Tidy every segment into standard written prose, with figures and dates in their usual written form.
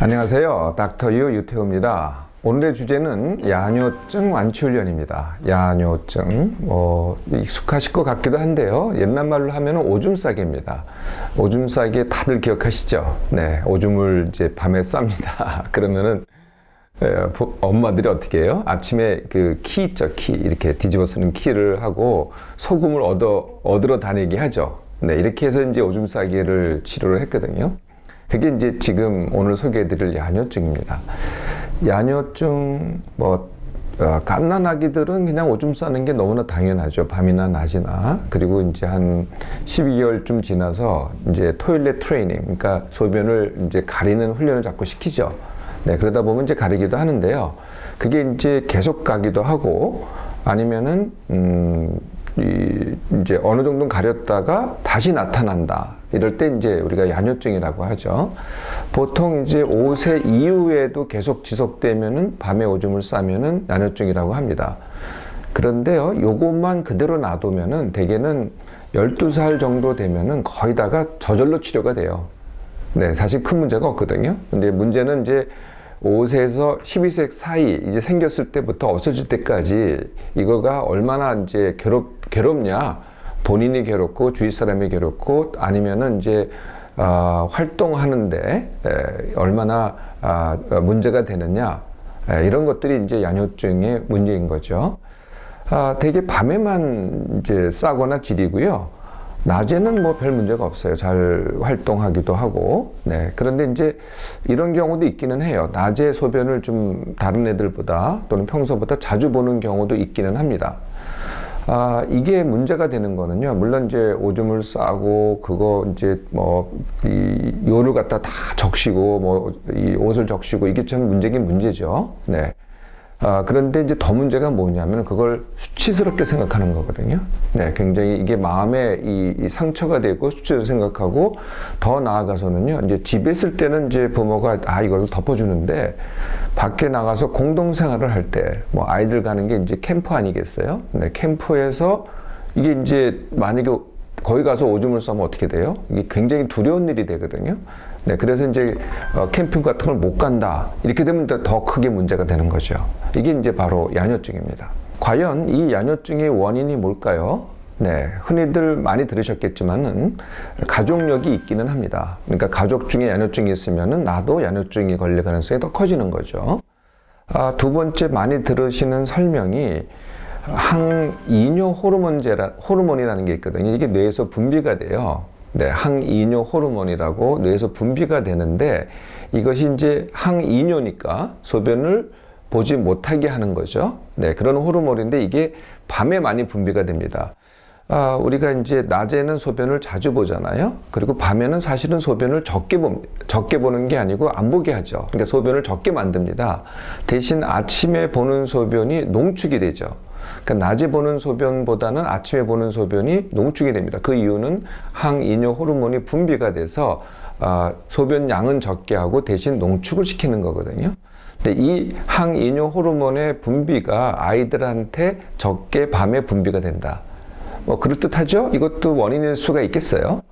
안녕하세요. 닥터유 유태우입니다. 오늘의 주제는 야뇨증 완치훈련입니다. 야뇨증, 익숙하실 것 같기도 한데요. 옛날 말로 하면 오줌 싸기입니다. 오줌 싸기 다들 기억하시죠? 네, 오줌을 이제 밤에 쌉니다. 그러면은 엄마들이 어떻게 해요? 아침에 그 키 있죠, 키. 이렇게 뒤집어 쓰는 키를 하고 소금을 얻으러 다니게 하죠. 네, 이렇게 해서 이제 오줌 싸기를 치료를 했거든요. 그게 이제 지금 오늘 소개해드릴 야뇨증입니다. 야뇨증, 갓난아기들은 그냥 오줌 싸는 게 너무나 당연하죠. 밤이나 낮이나. 그리고 이제 한 12개월쯤 지나서 이제 토일렛 트레이닝, 그러니까 소변을 이제 가리는 훈련을 자꾸 시키죠. 네, 그러다 보면 이제 가리기도 하는데요. 그게 이제 계속 가기도 하고 아니면은, 이제 어느 정도 가렸다가 다시 나타난다. 이럴 때 이제 우리가 야뇨증이라고 하죠. 보통 이제 5세 이후에도 계속 지속되면은 밤에 오줌을 싸면은 야뇨증이라고 합니다. 그런데요, 요것만 그대로 놔두면은 대개는 12살 정도 되면은 거의 다가 저절로 치료가 돼요. 네, 사실 큰 문제가 없거든요. 근데 문제는 이제 5세에서 12세 사이 이제 생겼을 때부터 없어질 때까지 이거가 얼마나 이제 괴롭냐. 본인이 괴롭고 주위 사람이 괴롭고 아니면은 이제 활동하는데 얼마나 문제가 되느냐. 이런 것들이 이제 야뇨증의 문제인 거죠. 되게 밤에만 이제 싸거나 지리고요. 낮에는 뭐 별 문제가 없어요. 잘 활동하기도 하고. 네. 그런데 이제 이런 경우도 있기는 해요. 낮에 소변을 좀 다른 애들보다 또는 평소보다 자주 보는 경우도 있기는 합니다. 이게 문제가 되는 거는요. 물론 이제 오줌을 싸고 그거 이제 이 요를 갖다 다 적시고 이 옷을 적시고 이게 참 문제긴 문제죠. 네. 그런데 이제 더 문제가 뭐냐면 그걸 수치스럽게 생각하는 거거든요. 네, 굉장히 이게 마음에 이 상처가 되고 수치를 생각하고 더 나아가서는요, 이제 집에 있을 때는 이제 부모가 이걸 덮어주는데 밖에 나가서 공동생활을 할 때 아이들 가는 게 이제 캠프 아니겠어요? 네, 캠프에서 이게 이제 만약에 거기 가서 오줌을 싸면 어떻게 돼요? 이게 굉장히 두려운 일이 되거든요. 네, 그래서 이제 캠핑 같은 걸 못 간다. 이렇게 되면 더 크게 문제가 되는 거죠. 이게 이제 바로 야뇨증입니다. 과연 이 야뇨증의 원인이 뭘까요? 네, 흔히들 많이 들으셨겠지만은 가족력이 있기는 합니다. 그러니까 가족 중에 야뇨증이 있으면은 나도 야뇨증이 걸릴 가능성이 더 커지는 거죠. 두 번째 많이 들으시는 설명이 항이뇨 호르몬이라는 게 있거든요. 이게 뇌에서 분비가 돼요. 네, 항이뇨 호르몬이라고 뇌에서 분비가 되는데 이것이 이제 항이뇨니까 소변을 보지 못하게 하는 거죠. 네, 그런 호르몬인데 이게 밤에 많이 분비가 됩니다. 우리가 이제 낮에는 소변을 자주 보잖아요. 그리고 밤에는 사실은 소변을 적게 보는 게 아니고 안 보게 하죠. 그러니까 소변을 적게 만듭니다. 대신 아침에 보는 소변이 농축이 되죠. 그러니까 낮에 보는 소변보다는 아침에 보는 소변이 농축이 됩니다. 그 이유는 항이뇨 호르몬이 분비가 돼서 소변 양은 적게 하고 대신 농축을 시키는 거거든요. 근데 이 항이뇨 호르몬의 분비가 아이들한테 적게 밤에 분비가 된다. 그럴듯하죠? 이것도 원인일 수가 있겠어요.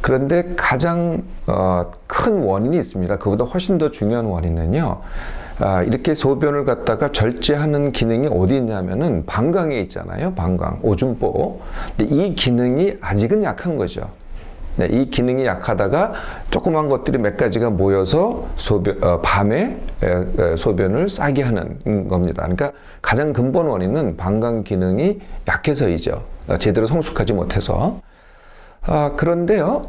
그런데 가장 큰 원인이 있습니다. 그보다 훨씬 더 중요한 원인은요. 이렇게 소변을 갖다가 절제하는 기능이 어디 있냐면은 방광에 있잖아요. 방광, 오줌보. 근데 이 기능이 아직은 약한 거죠. 네, 이 기능이 약하다가 조그만 것들이 몇 가지가 모여서 밤에 소변을 싸게 하는 겁니다. 그러니까 가장 근본 원인은 방광 기능이 약해서이죠. 제대로 성숙하지 못해서. 그런데요,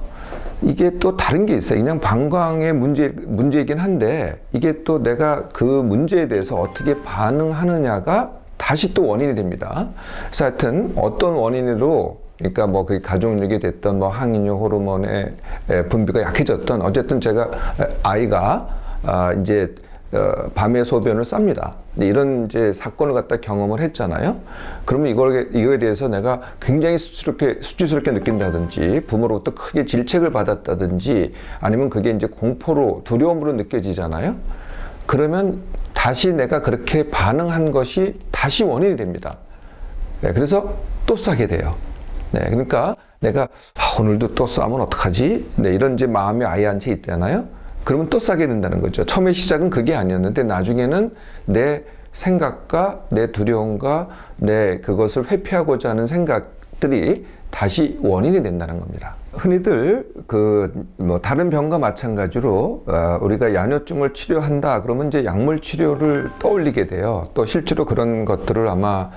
이게 또 다른 게 있어요. 그냥 방광의 문제이긴 한데, 이게 또 내가 그 문제에 대해서 어떻게 반응하느냐가 다시 또 원인이 됩니다. 그래서 하여튼 어떤 원인으로, 그러니까 그 가족력이 됐던 항이뇨 호르몬의 분비가 약해졌던, 어쨌든 아이가 이제 밤에 소변을 쌉니다. 이런 이제 사건을 갖다 경험을 했잖아요. 그러면 이거에 대해서 내가 굉장히 수치스럽게 느낀다든지, 부모로부터 크게 질책을 받았다든지, 아니면 그게 이제 두려움으로 느껴지잖아요. 그러면 다시 내가 그렇게 반응한 것이 다시 원인이 됩니다. 네, 그래서 또 싸게 돼요. 네, 그러니까 내가 오늘도 또 싸면 어떡하지? 네, 이런 이제 마음이 아이한테 있잖아요. 그러면 또 싸게 된다는 거죠. 처음에 시작은 그게 아니었는데 나중에는 내 생각과 내 두려움과 내 그것을 회피하고자 하는 생각들이 다시 원인이 된다는 겁니다. 흔히들 다른 병과 마찬가지로 우리가 야뇨증을 치료한다 그러면 이제 약물 치료를 떠올리게 돼요. 또 실제로 그런 것들을 아마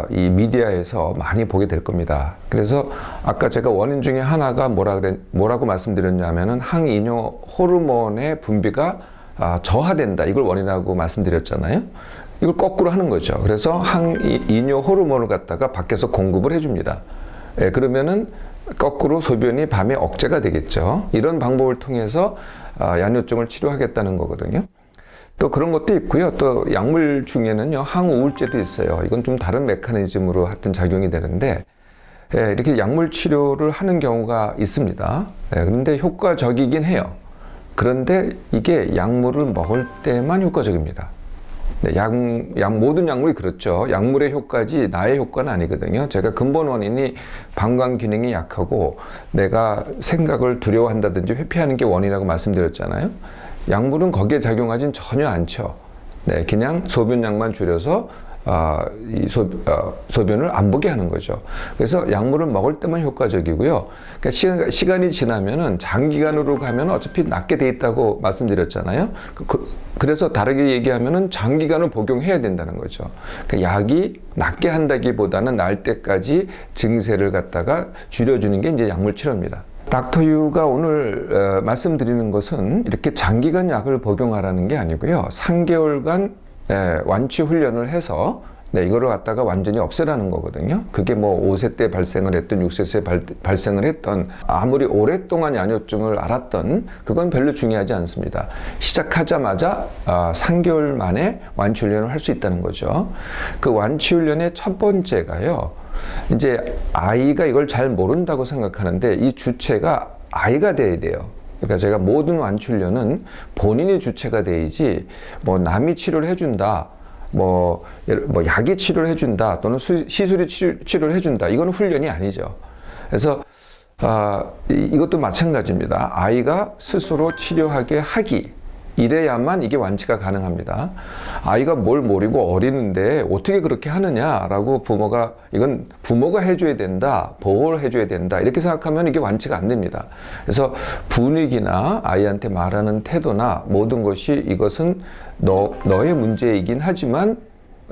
이 미디어에서 많이 보게 될 겁니다. 그래서 아까 제가 원인 중에 하나가 뭐라고 말씀드렸냐면은 항이뇨 호르몬의 분비가 저하된다, 이걸 원인이라고 말씀드렸잖아요. 이걸 거꾸로 하는 거죠. 그래서 항이뇨 호르몬을 갖다가 밖에서 공급을 해줍니다. 예, 그러면은 거꾸로 소변이 밤에 억제가 되겠죠. 이런 방법을 통해서 야뇨증을 치료하겠다는 거거든요. 또 그런 것도 있고요. 또 약물 중에는요, 항우울제도 있어요. 이건 좀 다른 메커니즘으로 하여튼 작용이 되는데, 예, 이렇게 약물 치료를 하는 경우가 있습니다. 예, 그런데 효과적이긴 해요. 그런데 이게 약물을 먹을 때만 효과적입니다. 네, 모든 약물이 그렇죠. 약물의 효과지 나의 효과는 아니거든요. 제가 근본 원인이 방광 기능이 약하고 내가 생각을 두려워한다든지 회피하는 게 원인이라고 말씀드렸잖아요. 약물은 거기에 작용하진 전혀 않죠. 네, 그냥 소변량만 줄여서 소변을 안 보게 하는 거죠. 그래서 약물을 먹을 때만 효과적이고요. 그러니까 시간이 지나면은 장기간으로 가면 어차피 낫게 돼 있다고 말씀드렸잖아요. 그래서 다르게 얘기하면은 장기간을 복용해야 된다는 거죠. 그러니까 약이 낫게 한다기보다는 나을 때까지 증세를 갖다가 줄여주는 게 이제 약물 치료입니다. 닥터 유가 오늘 말씀드리는 것은 이렇게 장기간 약을 복용하라는 게 아니고요. 3개월간 완치 훈련을 해서 이거를 갖다가 완전히 없애라는 거거든요. 그게 뭐 5세 때 발생을 했던 6세 때 발생을 했던 아무리 오랫동안 야뇨증을 앓았던 그건 별로 중요하지 않습니다. 시작하자마자 3개월 만에 완치 훈련을 할 수 있다는 거죠. 그 완치 훈련의 첫 번째가요. 이제 아이가 이걸 잘 모른다고 생각하는데 이 주체가 아이가 돼야 돼요. 그러니까 제가 모든 완치 훈련은 본인이 주체가 돼야지 뭐 남이 치료를 해준다, 뭐 약이 치료를 해준다 또는 시술이 치료를 해준다, 이거는 훈련이 아니죠. 그래서 이것도 마찬가지입니다. 아이가 스스로 치료하게 하기, 이래야만 이게 완치가 가능합니다. 아이가 뭘 모르고 어리는데 어떻게 그렇게 하느냐라고 이건 부모가 해줘야 된다, 보호를 해줘야 된다, 이렇게 생각하면 이게 완치가 안 됩니다. 그래서 분위기나 아이한테 말하는 태도나 모든 것이 이것은 너의 문제이긴 하지만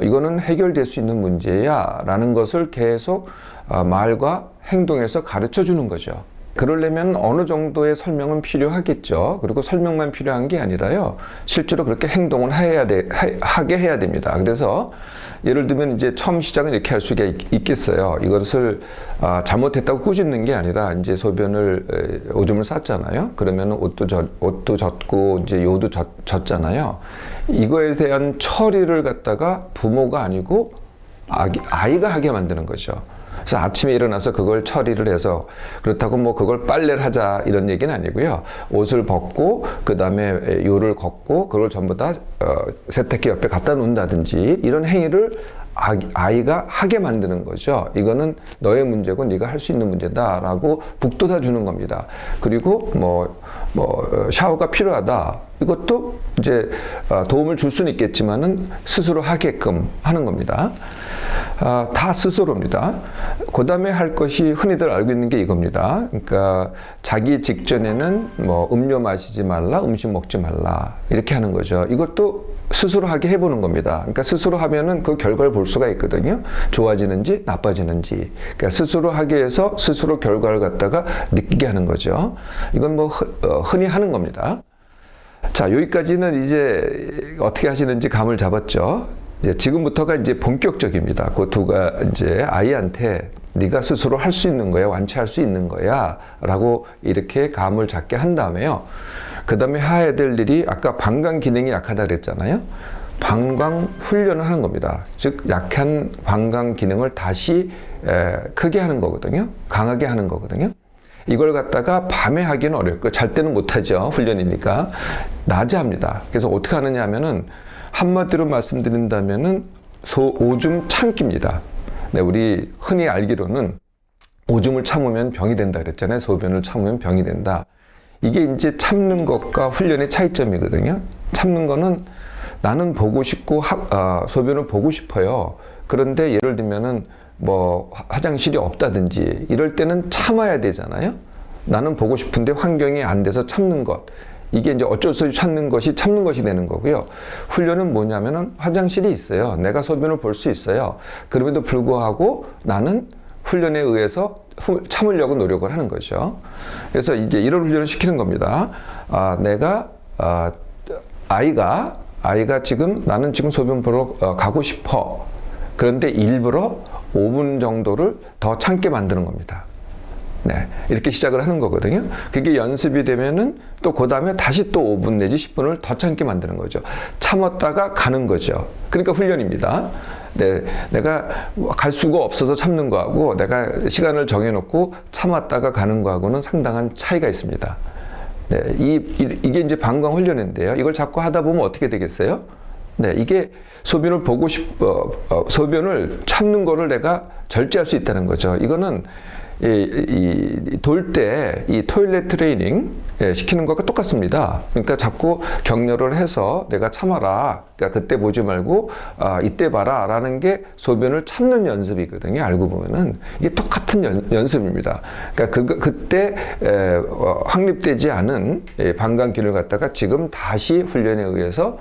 이거는 해결될 수 있는 문제야 라는 것을 계속 말과 행동에서 가르쳐 주는 거죠. 그러려면 어느 정도의 설명은 필요하겠죠. 그리고 설명만 필요한 게 아니라요, 실제로 그렇게 행동을 하게 해야 됩니다. 그래서 예를 들면 이제 처음 시작은 이렇게 할 수가 있겠어요. 이것을 잘못했다고 꾸짖는 게 아니라 이제 소변을 오줌을 쌌잖아요. 그러면 옷도 젖고 이제 요도 젖잖아요. 이거에 대한 처리를 갖다가 부모가 아니고 아이가 하게 만드는 거죠. 그래서 아침에 일어나서 그걸 처리를 해서, 그렇다고 뭐 그걸 빨래를 하자 이런 얘기는 아니고요. 옷을 벗고 그 다음에 요를 걷고 그걸 전부 다 세탁기 옆에 갖다 놓는다든지 이런 행위를 아이가 하게 만드는 거죠. 이거는 너의 문제고 네가 할 수 있는 문제다라고 북돋아 주는 겁니다. 그리고 샤워가 필요하다, 이것도 이제 도움을 줄 수는 있겠지만은 스스로 하게끔 하는 겁니다. 다 스스로입니다. 그 다음에 할 것이 흔히들 알고 있는 게 이겁니다. 그러니까 자기 직전에는 음료 마시지 말라, 음식 먹지 말라, 이렇게 하는 거죠. 이것도 스스로 하게 해보는 겁니다. 그러니까 스스로 하면은 그 결과를 볼 수가 있거든요. 좋아지는지 나빠지는지. 그러니까 스스로 하게 해서 스스로 결과를 갖다가 느끼게 하는 거죠. 이건 흔히 하는 겁니다. 자, 여기까지는 이제 어떻게 하시는지 감을 잡았죠. 이제 지금부터가 이제 본격적입니다. 그 이제 아이한테 네가 스스로 할 수 있는 거야, 완치할 수 있는 거야 라고 이렇게 감을 잡게 한 다음에요. 그 다음에 해야 될 일이, 아까 방광 기능이 약하다 그랬잖아요. 방광 훈련을 하는 겁니다. 즉 약한 방광 기능을 다시 크게 하는 거거든요. 강하게 하는 거거든요. 이걸 갖다가 밤에 하기는 어려울 거예요. 잘 때는 못하죠. 훈련이니까. 낮에 합니다. 그래서 어떻게 하느냐 하면은, 한마디로 말씀드린다면은 오줌 참기입니다. 네, 우리 흔히 알기로는 오줌을 참으면 병이 된다 그랬잖아요. 소변을 참으면 병이 된다. 이게 이제 참는 것과 훈련의 차이점이거든요. 참는 거는 나는 보고 싶고 소변을 보고 싶어요. 그런데 예를 들면은 뭐 화장실이 없다든지 이럴 때는 참아야 되잖아요. 나는 보고 싶은데 환경이 안 돼서 참는 것. 이게 이제 어쩔 수 없이 참는 것이 되는 거고요. 훈련은 뭐냐면은 화장실이 있어요. 내가 소변을 볼 수 있어요. 그럼에도 불구하고 나는 훈련에 의해서 참으려고 노력을 하는 거죠. 그래서 이제 이런 훈련을 시키는 겁니다. 아이가 지금 나는 지금 소변 보러 가고 싶어. 그런데 일부러 5분 정도를 더 참게 만드는 겁니다. 네, 이렇게 시작을 하는 거거든요. 그게 연습이 되면은 또 그 다음에 다시 또 5분 내지 10분을 더 참게 만드는 거죠. 참았다가 가는 거죠. 그러니까 훈련입니다. 네, 내가 갈 수가 없어서 참는 거하고 내가 시간을 정해놓고 참았다가 가는 거하고는 상당한 차이가 있습니다. 네, 이게 이제 방광 훈련인데요. 이걸 자꾸 하다 보면 어떻게 되겠어요? 네, 이게 소변을 보고 소변을 참는 거를 내가 절제할 수 있다는 거죠. 이거는 돌 때 이 토일렛 트레이닝 시키는 것과 똑같습니다. 그러니까 자꾸 격려를 해서 내가 참아라. 그러니까 그때 보지 말고 이때 봐라 라는 게 소변을 참는 연습이거든요. 알고 보면은 이게 똑같은 연습입니다. 그러니까 그때 확립되지 않은 방광기를 갖다가 지금 다시 훈련에 의해서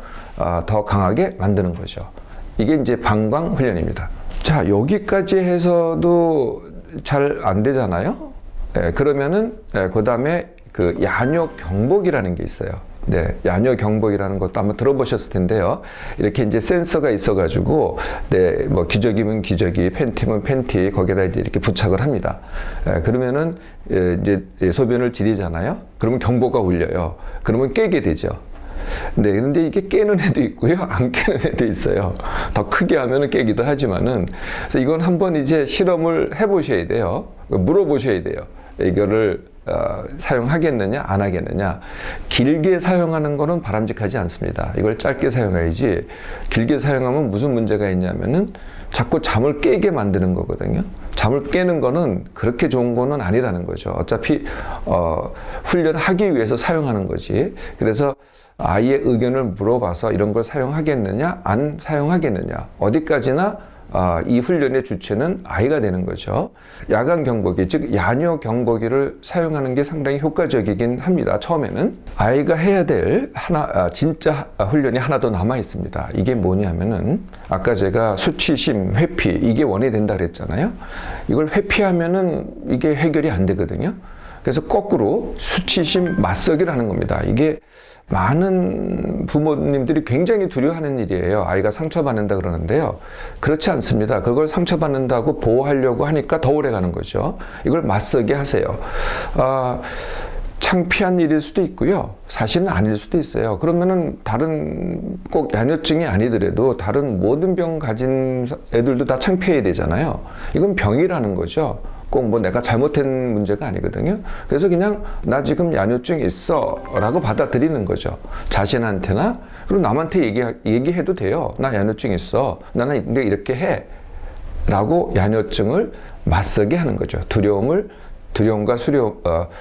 더 강하게 만드는 거죠. 이게 이제 방광 훈련입니다. 자, 여기까지 해서도 잘 안 되잖아요. 그러면은 그 다음에 그 야뇨 경보기라는 게 있어요. 네, 야뇨 경보기라는 것도 한번 들어보셨을 텐데요. 이렇게 이제 센서가 있어가지고, 네, 뭐 기저귀면 기저귀, 팬티면 팬티 거기에다 이제 이렇게 부착을 합니다. 그러면은 이제 소변을 지리잖아요. 그러면 경보가 울려요. 그러면 깨게 되죠. 네, 근데 이게 깨는 애도 있고요, 안 깨는 애도 있어요. 더 크게 하면은 깨기도 하지만은, 그래서 이건 한번 이제 실험을 해보셔야 돼요. 물어보셔야 돼요. 이거를 사용하겠느냐, 안 하겠느냐. 길게 사용하는 거는 바람직하지 않습니다. 이걸 짧게 사용해야지. 길게 사용하면 무슨 문제가 있냐면은 자꾸 잠을 깨게 만드는 거거든요. 잠을 깨는 거는 그렇게 좋은 거는 아니라는 거죠. 어차피 훈련하기 위해서 사용하는 거지. 그래서 아이의 의견을 물어봐서 이런 걸 사용하겠느냐, 안 사용하겠느냐. 어디까지나 이 훈련의 주체는 아이가 되는 거죠. 야간 경보기, 즉 야뇨 경보기를 사용하는 게 상당히 효과적이긴 합니다. 처음에는 아이가 해야 될 진짜 훈련이 하나 더 남아 있습니다. 이게 뭐냐면은 아까 제가 수치심, 회피 이게 원인이 된다 그랬잖아요. 이걸 회피하면은 이게 해결이 안 되거든요. 그래서 거꾸로 수치심 맞서기를 하는 겁니다. 이게 많은 부모님들이 굉장히 두려워하는 일이에요. 아이가 상처받는다 그러는데요. 그렇지 않습니다. 그걸 상처받는다고 보호하려고 하니까 더 오래 가는 거죠. 이걸 맞서게 하세요. 창피한 일일 수도 있고요. 사실은 아닐 수도 있어요. 그러면은 다른 꼭 야뇨증이 아니더라도 다른 모든 병 가진 애들도 다 창피해야 되잖아요. 이건 병이라는 거죠. 꼭 뭐 내가 잘못한 문제가 아니거든요. 그래서 그냥 나 지금 야뇨증 있어 라고 받아들이는 거죠. 자신한테나 그리고 남한테 얘기해도 돼요. 나 야뇨증 있어. 나는 근데 이렇게 해 라고 야뇨증을 맞서게 하는 거죠. 두려움과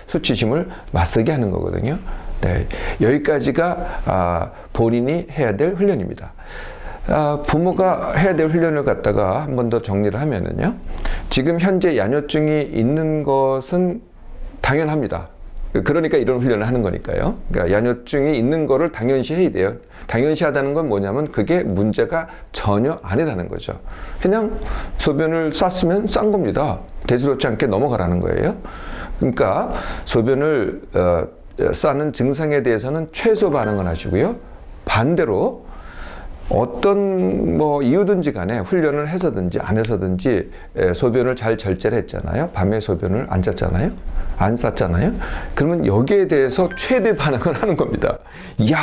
수치심을 맞서게 하는 거거든요. 네, 여기까지가 본인이 해야 될 훈련입니다. 부모가 해야 될 훈련을 갖다가 한 번 더 정리를 하면은요. 지금 현재 야뇨증이 있는 것은 당연합니다. 그러니까 이런 훈련을 하는 거니까요. 그러니까 야뇨증이 있는 거를 당연시 해야 돼요. 당연시 하다는 건 뭐냐면 그게 문제가 전혀 아니라는 거죠. 그냥 소변을 쌌으면 싼 겁니다. 대수롭지 않게 넘어가라는 거예요. 그러니까 소변을 싸는 증상에 대해서는 최소 반응을 하시고요. 반대로 어떤 뭐 이유든지 간에 훈련을 해서든지 안 해서든지 소변을 잘 절제를 했잖아요. 밤에 소변을 안 짰잖아요. 안 쌌잖아요. 그러면 여기에 대해서 최대 반응을 하는 겁니다. 이야,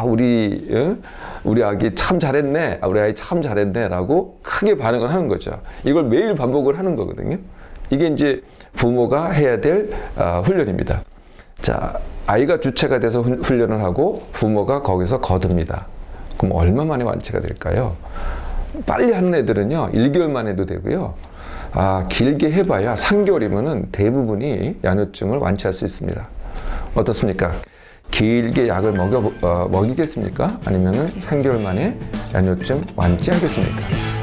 우리 아기 참 잘했네. 우리 아이 참 잘했네. 라고 크게 반응을 하는 거죠. 이걸 매일 반복을 하는 거거든요. 이게 이제 부모가 해야 될 훈련입니다. 자, 아이가 주체가 돼서 훈련을 하고 부모가 거기서 거둡니다. 그럼 얼마 만에 완치가 될까요? 빨리 하는 애들은요, 1개월만 해도 되고요. 길게 해봐야 3개월이면은 대부분이 야뇨증을 완치할 수 있습니다. 어떻습니까? 길게 약을 먹이겠습니까? 아니면은 3개월 만에 야뇨증 완치하겠습니까?